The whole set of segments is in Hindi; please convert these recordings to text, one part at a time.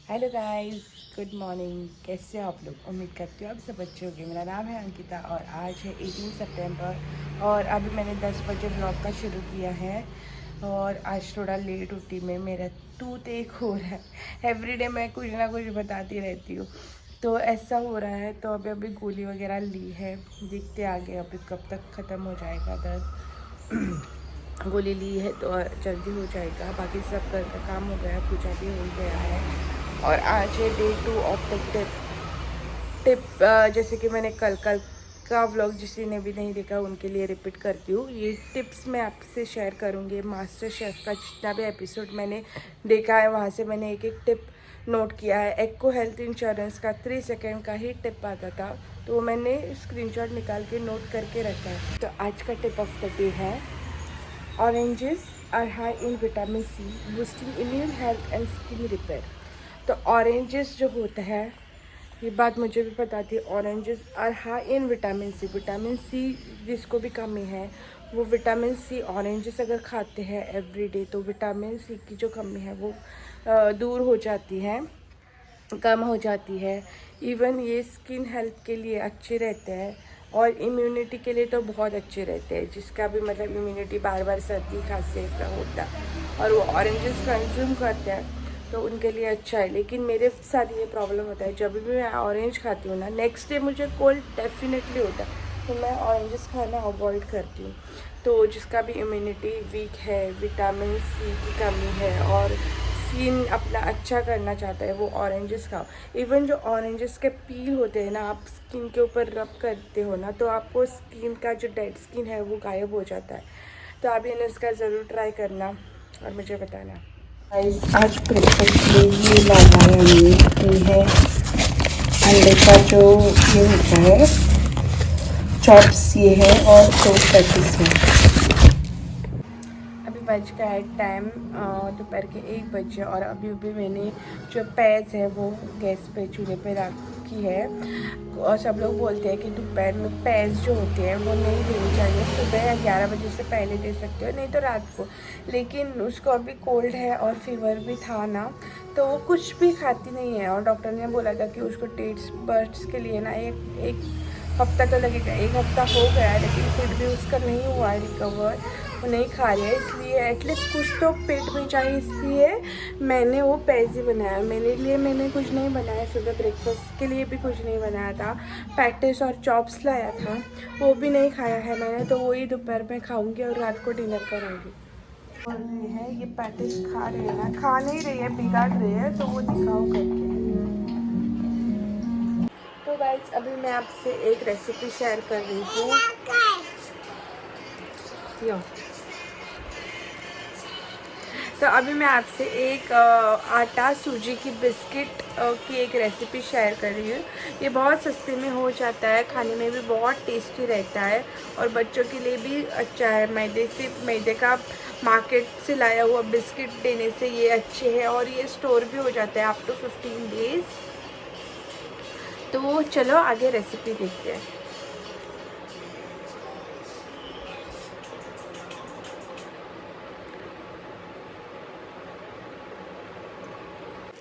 Hello guys, good morning. कैसे हो आप लोग? उम्मीद करती हूँ आप सब अच्छे होंगे। मेरा नाम है अंकिता और आज है 18 सितंबर और अभी मैंने 10 बजे व्लॉग का शुरू किया है। और आज थोड़ा लेट उठी मैं, मेरा टूथ एक हो रहा है। एवरीडे मैं कुछ ना कुछ बताती रहती हूँ, तो ऐसा हो रहा है। तो अभी अभी गोली वगैरह ली है, देखते आगे अभी कब तक ख़त्म हो जाएगा दर्द। गोली ली है तो जल्दी हो जाएगा। बाकी सब घर का काम हो गया, पूजा भी हो गया है। और आज है डे 2 ऑफ द टिप। जैसे कि मैंने कल का व्लॉग जिसी ने भी नहीं देखा उनके लिए रिपीट करती हूँ। ये टिप्स मैं आपसे शेयर करूँगी। मास्टर शेफ़ का जितना भी एपिसोड मैंने देखा है वहाँ से मैंने एक एक टिप नोट किया है। एक्को हेल्थ इंश्योरेंस का 3 सेकेंड का ही टिप आता था, तो वो मैंने स्क्रीनशॉट निकाल के नोट करके रखा है। तो आज का टिप ऑफ द डे है, oranges are high in vitamin C, boosting immune health and skin repair. तो ऑरेंजेस जो होता है, ये बात मुझे भी पता थी, oranges are high in vitamin C. Vitamin C जिसको भी कमी है वो विटामिन सी ऑरेंजेस अगर खाते हैं एवरीडे तो विटामिन सी की जो कमी है वो दूर हो जाती है, कम हो जाती है। इवन ये स्किन हेल्थ के लिए अच्छे रहते हैं और इम्यूनिटी के लिए तो बहुत अच्छे रहते हैं। जिसका भी मतलब इम्यूनिटी बार बार सर्दी खांसी ऐसा होता है और वो ऑरेंजेस कंज्यूम करते हैं तो उनके लिए अच्छा है। लेकिन मेरे साथ ये प्रॉब्लम होता है, जब भी मैं ऑरेंज खाती हूँ ना, नेक्स्ट डे मुझे कोल्ड डेफिनेटली होता है, तो मैं ऑरेंजेस खाना अवॉइड करती हूँ। तो जिसका भी इम्यूनिटी वीक है, विटामिन सी की कमी है और स्किन अपना अच्छा करना चाहता है, वो ऑरेंजेस खाओ। इवन जो ऑरेंजेस के पील होते हैं ना, आप स्किन के ऊपर रब करते हो ना, तो आपको स्किन का जो डेड स्किन है वो गायब हो जाता है। तो आप इन्हें इसका ज़रूर ट्राई करना और मुझे बताना। आज ब्रेकफास्ट में ये लाना है, ये है अंडे का जो ये होता है चॉप्स, ये है और टोस्ट पैटीज है। अभी बज का है टाइम दोपहर के 1 बजे और अभी अभी मैंने जो पैज़ है वो गैस पे चूल्हे पे रखी है। और सब लोग बोलते हैं कि दोपहर में पैज़ जो होते हैं वो नहीं देनी चाहिए, सुबह या 11 बजे से पहले दे सकते हो, नहीं तो रात को। लेकिन उसको अभी कोल्ड है और फीवर भी था ना, तो वो कुछ भी खाती नहीं है और डॉक्टर ने बोला था कि उसको टेस्ट बर्ड्स के लिए ना एक हफ्ता तो लगेगा। 1 हफ्ता हो गया है लेकिन फिर भी उसका नहीं हुआ है रिकवर, वो नहीं खा रही है। इसलिए एटलीस्ट कुछ तो पेट में चाहिए, इसलिए मैंने वो पैज़ी बनाया। मेरे लिए मैंने कुछ नहीं बनाया, सुबह ब्रेकफास्ट के लिए भी कुछ नहीं बनाया था। पैटिस और चॉप्स लाया था, वो भी नहीं खाया है मैंने, तो वही दोपहर में खाऊंगी और रात को डिनर करूँगी। और ये है, ये पैटिस खा रही है ना, खा नहीं रही है, बिगाड़ रही है, तो वो दिखाओ करके। तो गाइस अभी मैं आपसे एक रेसिपी शेयर कर रही हूँ। तो अभी मैं आपसे एक आटा सूजी की बिस्किट की एक रेसिपी शेयर कर रही हूँ। ये बहुत सस्ते में हो जाता है, खाने में भी बहुत टेस्टी रहता है और बच्चों के लिए भी अच्छा है। मैदे का मार्केट से लाया हुआ बिस्किट देने से ये अच्छे है और ये स्टोर भी हो जाता है अप टू 15 डेज़। तो चलो आगे रेसिपी देखते हैं।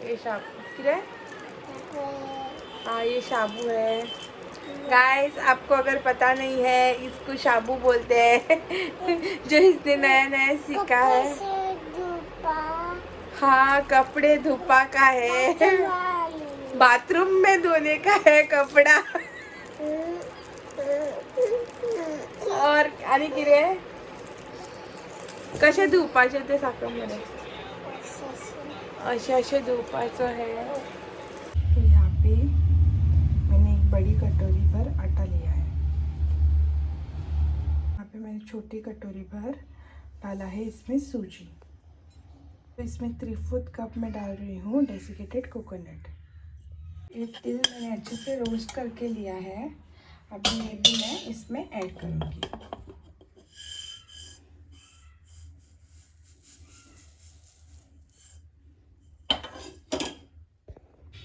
ये साबू है, हाँ ये साबू है। गाइस आपको अगर पता नहीं है, इसको शाबू बोलते हैं जो इसने नया नया सीखा है। हाँ कपड़े धोपा का है, बाथरूम में धोने का है कपड़ा। और आणि किरे कसे धुपाचे ते साखर मध्ये असे असे धुपाचं है। तो यहाँ पे मैंने एक बड़ी कटोरी भर आटा लिया है। यहाँ पे मैंने छोटी कटोरी भर डाला है इसमें सूजी। तो इसमें 3/4 कप में डाल रही हूँ डेसिकेटेड कोकोनट। एक तिल मैंने अच्छे से रोस्ट करके लिया है, अभी ये भी मैं इसमें ऐड करूँगी।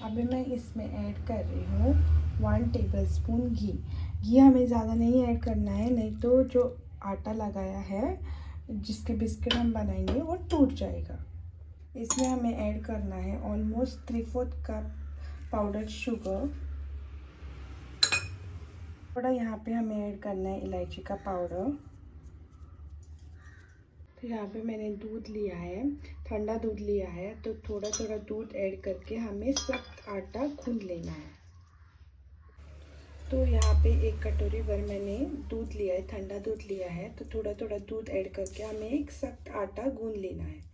अभी मैं इसमें ऐड कर रही हूँ 1 टेबलस्पून घी। घी हमें ज़्यादा नहीं ऐड करना है, नहीं तो जो आटा लगाया है जिसके बिस्किट हम बनाएंगे वो टूट जाएगा। इसमें हमें ऐड करना है ऑलमोस्ट 3/4 कप पाउडर शुगर। थोड़ा यहाँ पे हमें ऐड करना है इलायची का पाउडर। तो यहाँ पे मैंने दूध लिया है, ठंडा दूध लिया है, तो थोड़ा थोड़ा दूध ऐड करके हमें सख्त आटा गूंद लेना है। तो यहाँ पे 1 कटोरी भर मैंने दूध लिया है, ठंडा दूध लिया है, तो थोड़ा थोड़ा दूध ऐड करके हमें एक सख्त आटा गूंद लेना है।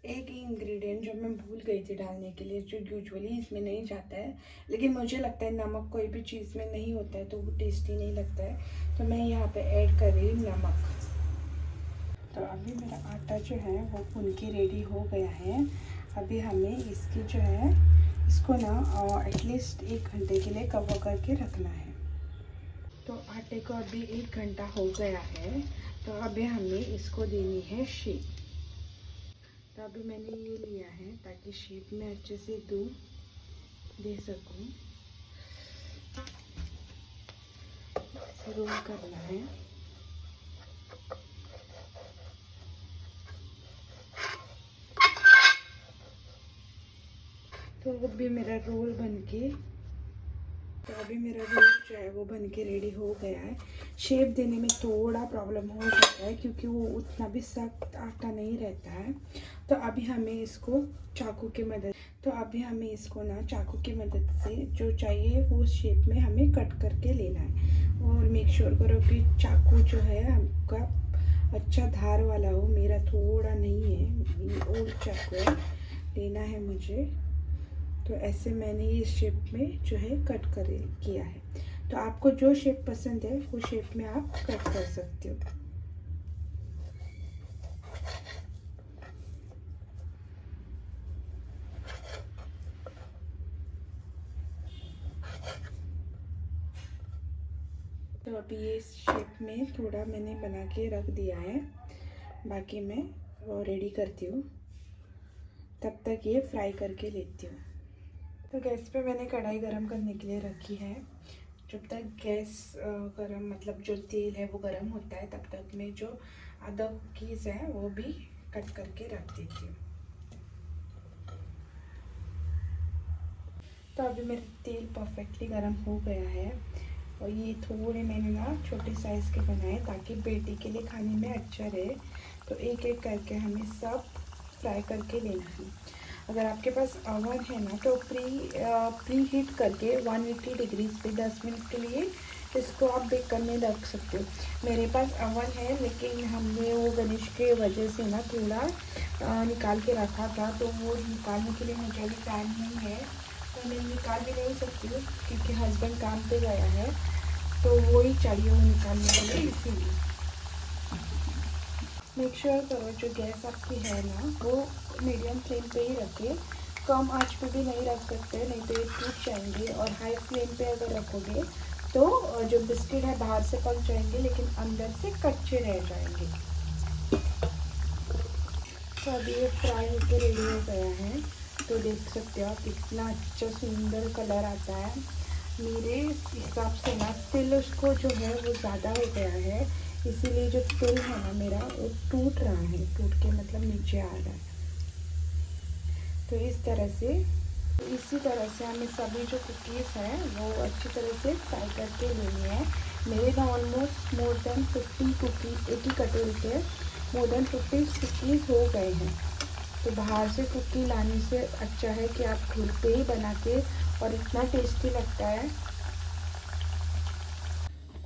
एक इंग्रेडिएंट जो मैं भूल गई थी डालने के लिए, जो यूजुअली इसमें नहीं जाता है, लेकिन मुझे लगता है नमक कोई भी चीज़ में नहीं होता है तो वो टेस्टी नहीं लगता है, तो मैं यहाँ पे ऐड कर रही हूँ नमक। तो अभी मेरा आटा जो है वो भून के रेडी हो गया है। अभी हमें इसकी जो है इसको ना एटलीस्ट 1 घंटे के लिए कवर करके रखना है। तो आटे को अभी 1 घंटा हो गया है, तो अभी हमें इसको देनी है शेप। तो अभी मैंने ये लिया है ताकि शेप में अच्छे से दे सकूं। रोल करना है। तो अभी मेरा रोल बनके जो है वो बन के रेडी हो गया है। शेप देने में थोड़ा प्रॉब्लम हो जाता है क्योंकि वो उतना भी सख्त आटा नहीं रहता है। तो अभी हमें इसको चाकू की मदद से जो चाहिए वो शेप में हमें कट करके लेना है। और मेक श्योर करो कि चाकू जो है आपका अच्छा धार वाला हो। मेरा थोड़ा नहीं है, ओल्ड चाकू है, लेना है मुझे। तो ऐसे मैंने इस शेप में जो है कट किया है। तो आपको जो शेप पसंद है वो शेप में आप कट कर सकते हो। तो अभी ये शेप में थोड़ा मैंने बना के रख दिया है, बाकी मैं वो रेडी करती हूँ। तब तक ये फ्राई करके लेती हूँ। तो गैस पे मैंने कढ़ाई गरम करने के लिए रखी है। जब तक गैस गरम मतलब जो तेल है वो गरम होता है, तब तक मैं जो आधा कुकीज़ है वो भी कट करके रख देती हूँ। तो अभी मेरा तेल परफेक्टली गरम हो गया है और ये थोड़े मैंने ना छोटे साइज़ के बनाए ताकि बेटी के लिए खाने में अच्छा रहे। तो एक एक करके हमें सब फ्राई करके लेना है। अगर आपके पास ओवन है ना तो प्री हीट करके 180 डिग्रीज पे 10 मिनट के लिए इसको आप बेक करने रख सकते हो। मेरे पास ओवन है लेकिन हमने वो गणेश के वजह से ना थोड़ा निकाल के रखा था, तो वो निकालने के लिए मुझे अभी टाइम नहीं है, तो मैं निकाल भी नहीं सकती हूँ क्योंकि हस्बैंड काम पे गया है, तो वो ही चाहिए वो निकालने के लिए। इसीलिए मेक श्योर करो जो गैस आपकी है ना वो मीडियम फ्लेम पे ही रखें। कम आंच पे भी नहीं रख सकते, नहीं तो ये टूट जाएंगे। और हाई फ्लेम पे अगर रखोगे तो जो बिस्किट है बाहर से पक जाएंगे लेकिन अंदर से कच्चे रह जाएंगे। तो अभी ये फ्राई होकर रेडी हो गया है। तो देख सकते हो आप कितना अच्छा सुंदर कलर आता है। मेरे हिसाब से ना तिल उसको जो है वो ज़्यादा हो गया है, इसीलिए जो तिल है ना मेरा वो टूट रहा है, टूट के मतलब नीचे आ रहा है। तो इसी तरह से हमें सभी जो कुकीज़ हैं वो अच्छी तरह से फ्राई करके लेनी है। मेरे ना ऑलमोस्ट मोर देन 50 कुकीज़, एक ही कटोरी के मोर देन 50 कुकीज़ हो गए हैं। तो बाहर से कुकी लाने से अच्छा है कि आप घर पे ही बना के, और इतना टेस्टी लगता है।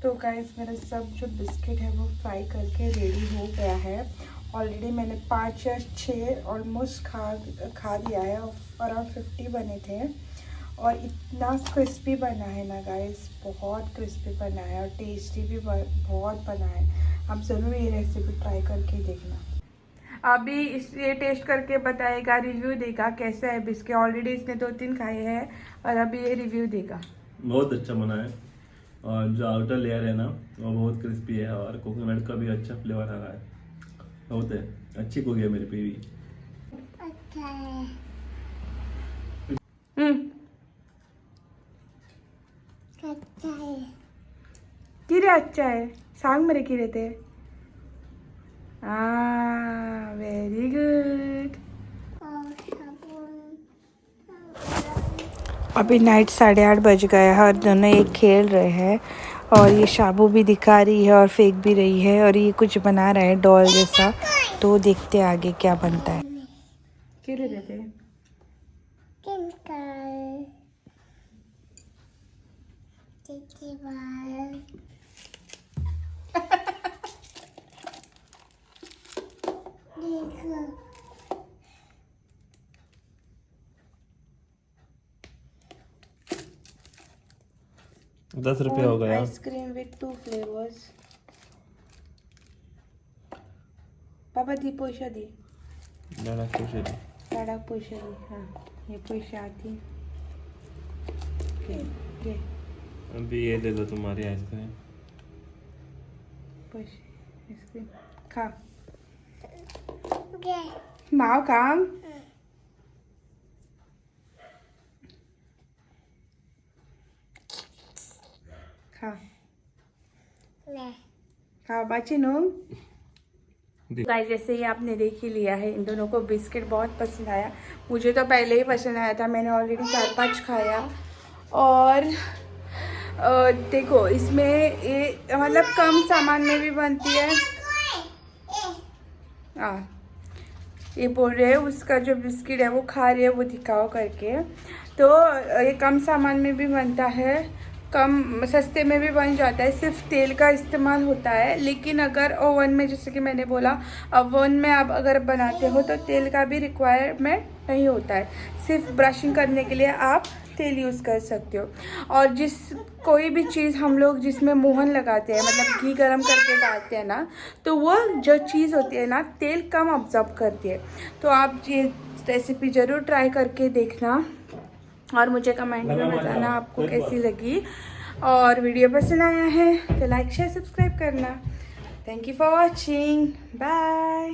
तो गाइस मेरा सब जो बिस्किट है वो फ्राई करके रेडी हो गया है। ऑलरेडी मैंने 5 या 6 ऑलमोस्ट खा दिया है। अराउंड 50 बने थे और इतना क्रिस्पी बना है ना गाइस, बहुत क्रिस्पी बना है और टेस्टी भी बहुत बना है। आप ज़रूर ये रेसिपी ट्राई करके देखना। अभी ये टेस्ट करके बताएगा, रिव्यू देगा कैसा है बिस्किट। ऑलरेडी इसने 2-3 खाए हैं और अभी ये रिव्यू देगा। बहुत अच्छा बना है और जो आउटर लेयर है ना वो बहुत क्रिस्पी है और कोकोनट का भी अच्छा फ्लेवर आ रहा है। बहुत है अच्छी कुकी है मेरी बीवी। अच्छा है। अच्छा है। किरे अच्छा है सांग मरे किरे ते अभी नाइट 8:30 बज गया है और दोनों एक खेल रहे हैं और ये शाबू भी दिखा रही है और फेंक भी रही है और ये कुछ बना रहा है डॉल जैसा। तो देखते हैं आगे क्या बनता है। Twinkle. Titty ball. देखो ₹10 हो गया। Ice cream with 2 flavours. पापा दी पैसा दी दादा खुश है। दादा पैसा दी। हाँ ये पैसा आती ये अभी ये दे दो तुम्हारी आइसक्रीम। पैसा आइसक्रीम खा ये माओ काम खा ले खा बच्चे नो। गाइस जैसे ही आपने देख ही लिया है, इन दोनों को बिस्किट बहुत पसंद आया। मुझे तो पहले ही पसंद आया था, मैंने ऑलरेडी 4-5 खाया। और देखो इसमें ये मतलब कम सामान में भी बनती है। ये बोल रहे हैं उसका जो बिस्किट है वो खा रही है, वो दिखाओ करके। तो ये कम सामान में भी बनता है, कम सस्ते में भी बन जाता है, सिर्फ तेल का इस्तेमाल होता है। लेकिन अगर ओवन में, जैसे कि मैंने बोला, ओवन में आप अगर बनाते हो तो तेल का भी रिक्वायरमेंट नहीं होता है, सिर्फ ब्रशिंग करने के लिए आप तेल यूज़ कर सकते हो। और कोई भी चीज़ हम लोग जिसमें मोहन लगाते हैं, मतलब घी गरम करके डालते हैं ना, तो वो जो चीज़ होती है ना, तेल कम ऑब्जॉर्ब करती है। तो आप ये रेसिपी ज़रूर ट्राई करके देखना और मुझे कमेंट में बताना आपको कैसी लगी। और वीडियो पसंद आया है तो लाइक शेयर सब्सक्राइब करना। Thank you for watching, bye.